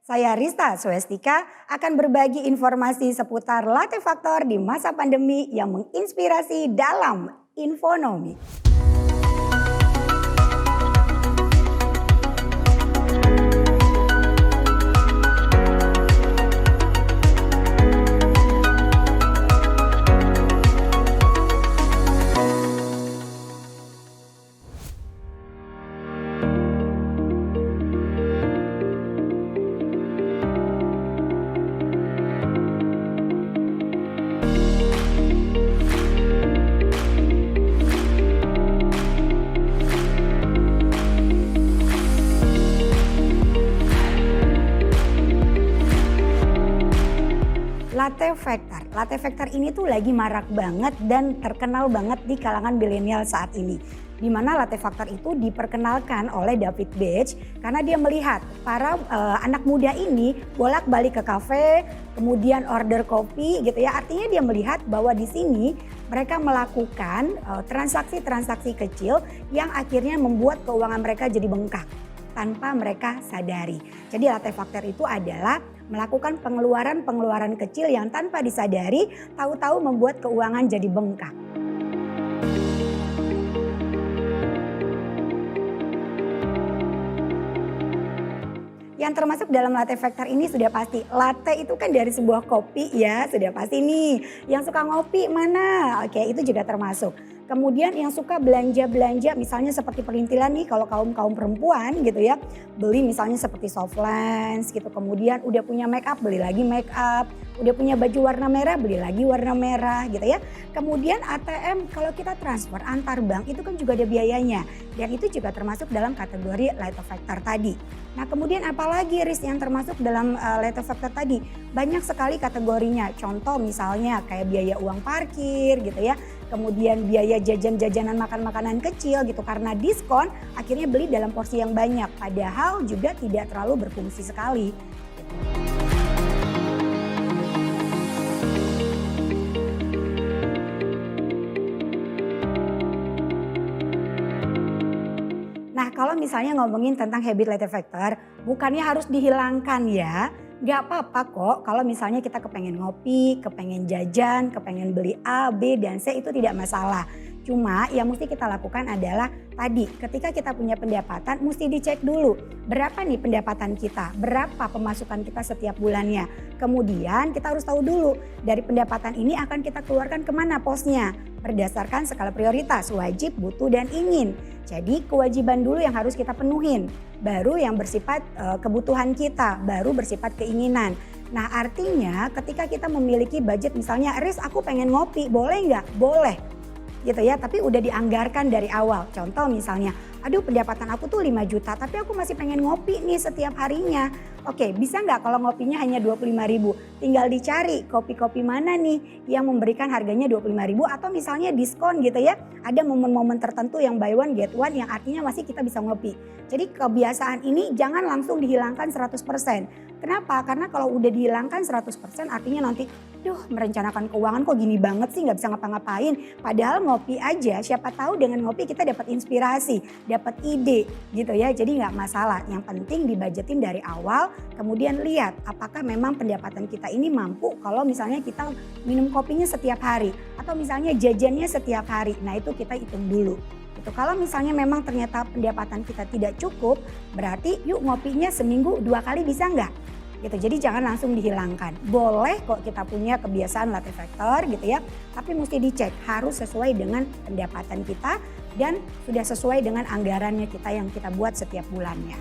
Saya Rista Swestika akan berbagi informasi seputar latte faktor di masa pandemi yang menginspirasi dalam infonomi. Latte factor ini tuh lagi marak banget dan terkenal banget di kalangan milenial saat ini. Di mana latte factor itu diperkenalkan oleh David Beach karena dia melihat para anak muda ini bolak-balik ke kafe, kemudian order kopi gitu ya. Artinya dia melihat bahwa di sini mereka melakukan transaksi-transaksi kecil yang akhirnya membuat keuangan mereka jadi bengkak tanpa mereka sadari. Jadi latte factor itu adalah melakukan pengeluaran kecil yang tanpa disadari tahu-tahu membuat keuangan jadi bengkak. Yang termasuk dalam latte factor ini sudah pasti, latte itu kan dari sebuah kopi ya, sudah pasti nih. Yang suka ngopi mana? Oke, itu juga termasuk. Kemudian yang suka belanja-belanja misalnya seperti perintilan nih kalau kaum perempuan gitu ya. Beli misalnya seperti soft lens gitu. Kemudian udah punya make up, beli lagi make up. Udah punya baju warna merah, beli lagi warna merah gitu ya. Kemudian ATM kalau kita transfer antar bank itu kan juga ada biayanya. Dan itu juga termasuk dalam kategori latte factor tadi. Nah kemudian apalagi Riz yang termasuk dalam latte factor tadi? Banyak sekali kategorinya. Contoh misalnya kayak biaya uang parkir gitu ya. Kemudian biaya jajan-jajanan makan-makanan kecil gitu karena diskon akhirnya beli dalam porsi yang banyak padahal juga tidak terlalu berfungsi sekali. Nah kalau misalnya ngomongin tentang habit latte factor bukannya harus dihilangkan ya. Gak apa-apa kok kalau misalnya kita kepengen ngopi, kepengen jajan, kepengen beli A, B, dan C itu tidak masalah. Cuma yang mesti kita lakukan adalah tadi ketika kita punya pendapatan mesti dicek dulu. Berapa nih pendapatan kita, berapa pemasukan kita setiap bulannya. Kemudian kita harus tahu dulu dari pendapatan ini akan kita keluarkan kemana posnya. Berdasarkan skala prioritas, wajib, butuh, dan ingin. Jadi kewajiban dulu yang harus kita penuhin. Baru yang bersifat kebutuhan kita, baru bersifat keinginan. Nah artinya ketika kita memiliki budget misalnya, Riz aku pengen ngopi, boleh nggak? Boleh. Gitu ya, tapi udah dianggarkan dari awal. Contoh misalnya, aduh pendapatan aku tuh 5 juta tapi aku masih pengen ngopi nih setiap harinya. Oke, bisa nggak kalau ngopinya hanya 25.000? Tinggal dicari kopi-kopi mana nih yang memberikan harganya 25.000 atau misalnya diskon gitu ya. Ada momen-momen tertentu yang buy one get one yang artinya masih kita bisa ngopi. Jadi kebiasaan ini jangan langsung dihilangkan 100%. Kenapa? Karena kalau udah dihilangkan 100% artinya nanti merencanakan keuangan kok gini banget sih, nggak bisa ngapa-ngapain. Padahal ngopi aja, siapa tahu dengan ngopi kita dapat inspirasi, dapat ide gitu ya. Jadi nggak masalah, yang penting dibajetin dari awal. Kemudian lihat apakah memang pendapatan kita ini mampu kalau misalnya kita minum kopinya setiap hari. Atau misalnya jajannya setiap hari, nah itu kita hitung dulu. Gitu. Kalau misalnya memang ternyata pendapatan kita tidak cukup, berarti yuk ngopinya seminggu 2 kali bisa nggak? Gitu. Jadi jangan langsung dihilangkan. Boleh kok kita punya kebiasaan latte factor gitu ya. Tapi mesti dicek harus sesuai dengan pendapatan kita dan sudah sesuai dengan anggarannya kita yang kita buat setiap bulannya.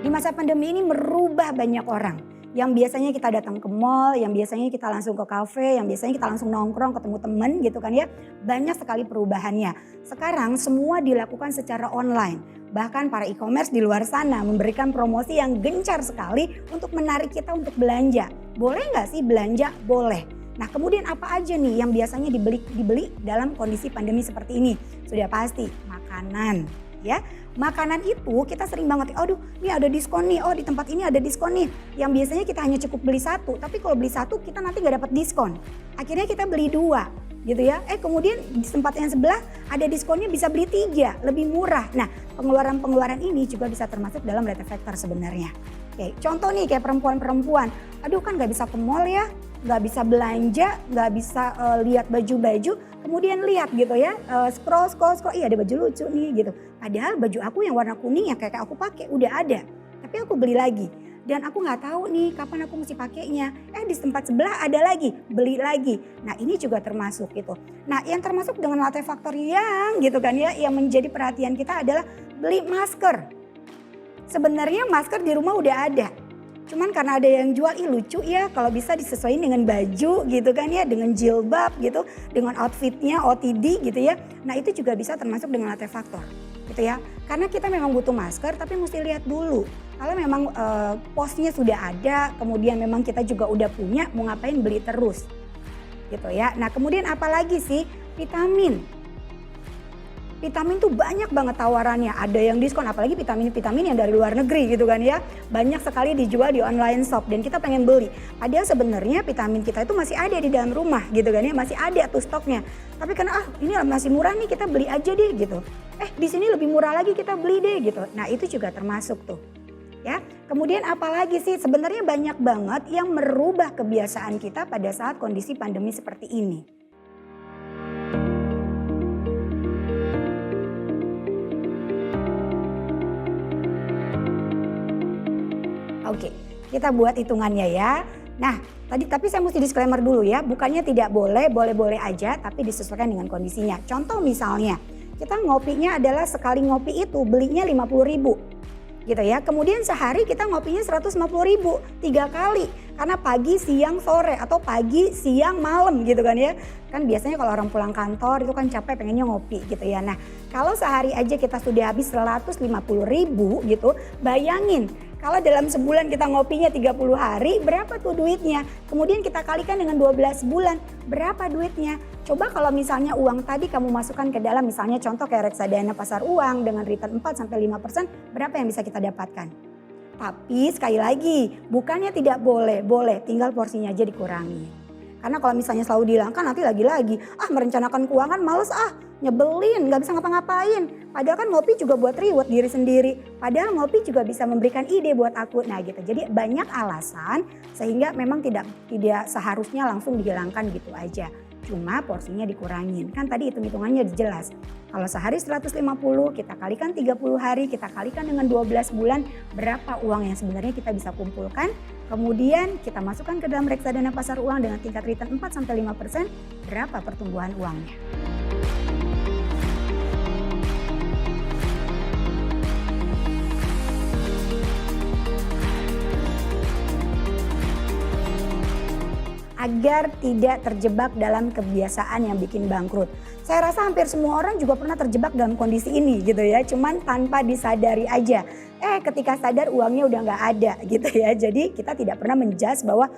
Di masa pandemi ini merubah banyak orang. Yang biasanya kita datang ke mall, yang biasanya kita langsung ke kafe, yang biasanya kita langsung nongkrong ketemu temen gitu kan ya. Banyak sekali perubahannya. Sekarang semua dilakukan secara online. Bahkan para e-commerce di luar sana memberikan promosi yang gencar sekali untuk menarik kita untuk belanja. Boleh nggak sih belanja? Boleh. Nah kemudian apa aja nih yang biasanya dibeli dalam kondisi pandemi seperti ini? Sudah pasti makanan ya. Makanan itu kita sering banget, aduh ini ada diskon nih, oh di tempat ini ada diskon nih. Yang biasanya kita hanya cukup beli satu, tapi kalau beli satu kita nanti gak dapat diskon. Akhirnya kita beli dua gitu ya. Kemudian di tempat yang sebelah ada diskonnya bisa beli 3, lebih murah. Nah pengeluaran-pengeluaran ini juga bisa termasuk dalam rate factor sebenarnya. Oke, contoh nih kayak perempuan-perempuan, aduh kan gak bisa ke mall ya, gak bisa belanja, gak bisa lihat baju-baju, kemudian lihat gitu ya, scroll, iya ada baju lucu nih gitu. Padahal baju aku yang warna kuning yang kayak aku pakai udah ada, tapi aku beli lagi. Dan aku nggak tahu nih kapan aku mesti pakainya. Di tempat sebelah ada lagi, beli lagi. Nah ini juga termasuk gitu. Nah yang termasuk dengan latte factor yang gitu kan ya, yang menjadi perhatian kita adalah beli masker. Sebenarnya masker di rumah udah ada. Cuman karena ada yang jual, lucu ya kalau bisa disesuaikan dengan baju gitu kan ya, dengan jilbab gitu, dengan outfitnya OTD gitu ya. Nah itu juga bisa termasuk dengan latte factor gitu ya. Karena kita memang butuh masker tapi mesti lihat dulu. Kalau memang posnya sudah ada, kemudian memang kita juga udah punya, mau ngapain beli terus gitu ya. Nah kemudian apalagi sih, vitamin. Vitamin tuh banyak banget tawarannya, ada yang diskon, apalagi vitamin-vitamin yang dari luar negeri gitu kan ya. Banyak sekali dijual di online shop dan kita pengen beli. Padahal sebenarnya vitamin kita itu masih ada di dalam rumah gitu kan ya, masih ada tuh stoknya. Tapi karena ini masih murah nih kita beli aja deh gitu. Di sini lebih murah lagi kita beli deh gitu. Nah itu juga termasuk tuh. Ya, kemudian apalagi sih sebenarnya banyak banget yang merubah kebiasaan kita pada saat kondisi pandemi seperti ini. Oke, kita buat hitungannya ya. Nah, tapi saya mesti disclaimer dulu ya, bukannya tidak boleh, boleh-boleh aja, tapi disesuaikan dengan kondisinya. Contoh misalnya, kita ngopinya adalah sekali ngopi itu belinya 50.000. Gitu ya. Kemudian sehari kita ngopinya 150.000 3 kali karena pagi, siang, sore atau pagi, siang, malam gitu kan ya. Kan biasanya kalau orang pulang kantor itu kan capek pengennya ngopi gitu ya. Nah, kalau sehari aja kita sudah habis 150.000 gitu, bayangin kalau dalam sebulan kita ngopinya 30 hari, berapa tuh duitnya? Kemudian kita kalikan dengan 12 bulan, berapa duitnya? Coba kalau misalnya uang tadi kamu masukkan ke dalam misalnya contoh kayak reksadana pasar uang dengan return 4-5%, berapa yang bisa kita dapatkan? Tapi sekali lagi, bukannya tidak boleh, boleh, tinggal porsinya aja dikurangi. Karena kalau misalnya selalu dihilangkan nanti lagi-lagi, merencanakan keuangan males nyebelin, gak bisa ngapa-ngapain. Padahal kan ngopi juga buat reward diri sendiri. Padahal ngopi juga bisa memberikan ide buat aku. Nah gitu, jadi banyak alasan sehingga memang tidak seharusnya langsung dihilangkan gitu aja. Cuma porsinya dikurangin. Kan tadi hitung-hitungannya jelas. Kalau sehari 150, kita kalikan 30 hari, kita kalikan dengan 12 bulan, berapa uang yang sebenarnya kita bisa kumpulkan. Kemudian kita masukkan ke dalam reksadana pasar uang dengan tingkat return 4-5%, berapa pertumbuhan uangnya. Agar tidak terjebak dalam kebiasaan yang bikin bangkrut. Saya rasa hampir semua orang juga pernah terjebak dalam kondisi ini gitu ya, cuman tanpa disadari aja. Ketika sadar uangnya udah nggak ada gitu ya, jadi kita tidak pernah menjudge bahwa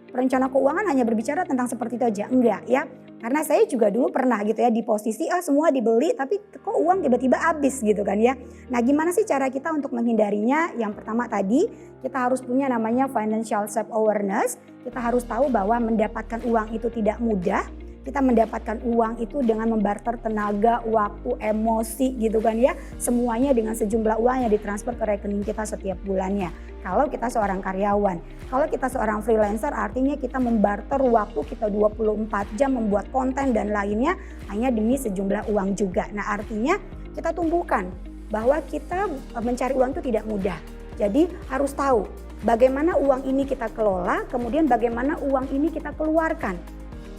perencana keuangan hanya berbicara tentang seperti itu aja, enggak ya. Karena saya juga dulu pernah gitu ya di posisi semua dibeli tapi kok uang tiba-tiba habis gitu kan ya. Nah gimana sih cara kita untuk menghindarinya? Yang pertama tadi kita harus punya namanya financial self awareness. Kita harus tahu bahwa mendapatkan uang itu tidak mudah. Kita mendapatkan uang itu dengan membarter tenaga, waktu, emosi gitu kan ya. Semuanya dengan sejumlah uang yang ditransfer ke rekening kita setiap bulannya. Kalau kita seorang karyawan, kalau kita seorang freelancer artinya kita membarter waktu kita 24 jam membuat konten dan lainnya hanya demi sejumlah uang juga. Nah artinya kita tumbuhkan bahwa kita mencari uang itu tidak mudah. Jadi harus tahu bagaimana uang ini kita kelola, kemudian bagaimana uang ini kita keluarkan.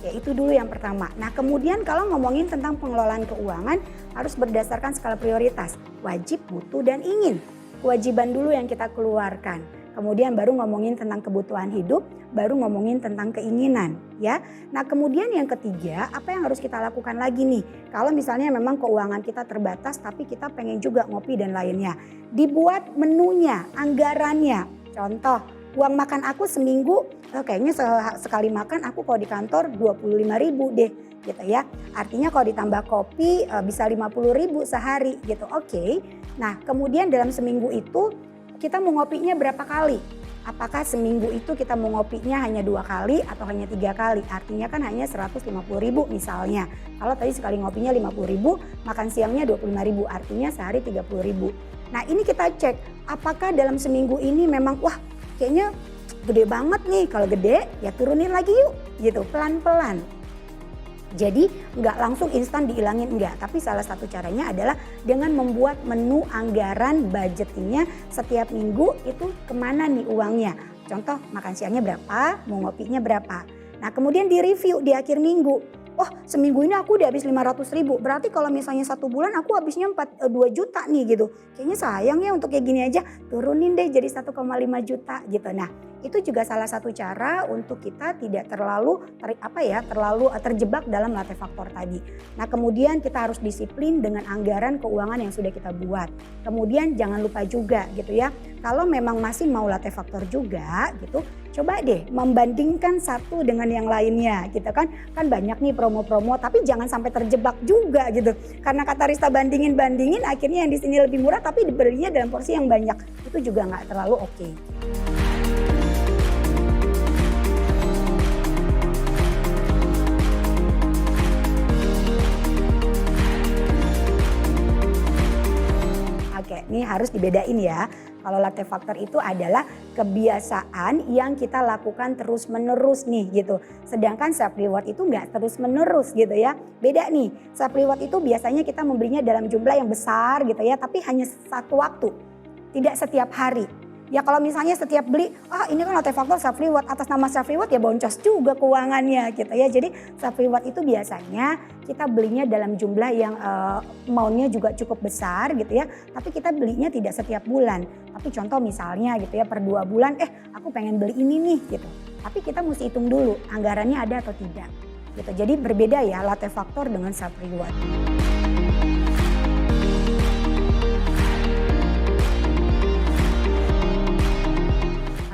Ya itu dulu yang pertama. Nah kemudian kalau ngomongin tentang pengelolaan keuangan harus berdasarkan skala prioritas. Wajib, butuh, dan ingin. Kewajiban dulu yang kita keluarkan. Kemudian baru ngomongin tentang kebutuhan hidup, baru ngomongin tentang keinginan ya. Nah kemudian yang ketiga, apa yang harus kita lakukan lagi nih? Kalau misalnya memang keuangan kita terbatas tapi kita pengen juga ngopi dan lainnya. Dibuat menunya, anggarannya. Contoh, uang makan aku seminggu kayaknya sekali makan aku kalau di kantor 25.000 deh gitu ya. Artinya kalau ditambah kopi bisa 50.000 sehari gitu. Oke. Nah kemudian dalam seminggu itu kita mau ngopinya berapa kali? Apakah seminggu itu kita mau ngopinya hanya 2 kali atau hanya 3 kali? Artinya kan hanya 150.000 misalnya. Kalau tadi sekali ngopinya 50.000, makan siangnya 25.000, artinya sehari 30.000. Nah ini kita cek apakah dalam seminggu ini memang wah kayaknya gede banget nih. Kalau gede ya turunin lagi yuk gitu pelan-pelan. Jadi nggak langsung instan dihilangin, enggak. Tapi salah satu caranya adalah dengan membuat menu anggaran budgetingnya setiap minggu itu kemana nih uangnya. Contoh makan siangnya berapa, mau ngopinya berapa. Nah kemudian direview di akhir minggu. Oh seminggu ini aku udah habis 500.000, berarti kalau misalnya 1 bulan aku habisnya 2 juta nih gitu. Kayaknya sayang ya untuk kayak gini aja, turunin deh jadi 1,5 juta gitu. Nah itu juga salah satu cara untuk kita tidak terlalu terjebak dalam latte faktor tadi. Nah kemudian kita harus disiplin dengan anggaran keuangan yang sudah kita buat. Kemudian jangan lupa juga gitu ya, kalau memang masih mau latte faktor juga gitu, coba deh membandingkan satu dengan yang lainnya gitu kan. Kan banyak nih promo-promo, tapi jangan sampai terjebak juga gitu. Karena kata Rista bandingin akhirnya yang di sini lebih murah tapi dibelinya dalam porsi yang banyak. Itu juga nggak terlalu oke. Oke, ini harus dibedain ya. Kalau latte factor itu adalah kebiasaan yang kita lakukan terus menerus nih gitu. Sedangkan self reward itu nggak terus menerus gitu ya. Beda nih, self reward itu biasanya kita membelinya dalam jumlah yang besar gitu ya. Tapi hanya satu waktu, tidak setiap hari. Ya kalau misalnya setiap beli, ini kan latte factor self reward, atas nama self reward ya boncos juga keuangannya gitu ya. Jadi self reward itu biasanya kita belinya dalam jumlah yang amount-nya juga cukup besar gitu ya. Tapi kita belinya tidak setiap bulan. Tapi contoh misalnya gitu ya per 2 bulan, aku pengen beli ini nih gitu. Tapi kita mesti hitung dulu anggarannya ada atau tidak gitu. Jadi berbeda ya latte factor dengan self reward.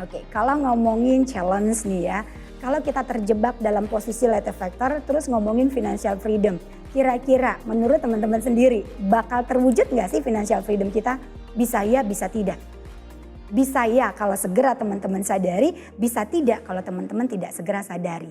Oke, kalau ngomongin challenge nih ya, kalau kita terjebak dalam posisi latte factor terus ngomongin financial freedom, kira-kira menurut teman-teman sendiri bakal terwujud nggak sih financial freedom kita? Bisa ya, bisa tidak. Bisa ya kalau segera teman-teman sadari, bisa tidak kalau teman-teman tidak segera sadari.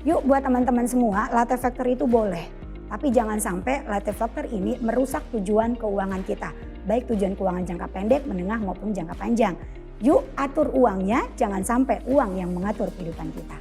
Yuk buat teman-teman semua, latte factor itu boleh. Tapi jangan sampai latte factor ini merusak tujuan keuangan kita. Baik tujuan keuangan jangka pendek, menengah maupun jangka panjang. Yuk atur uangnya, jangan sampai uang yang mengatur kehidupan kita.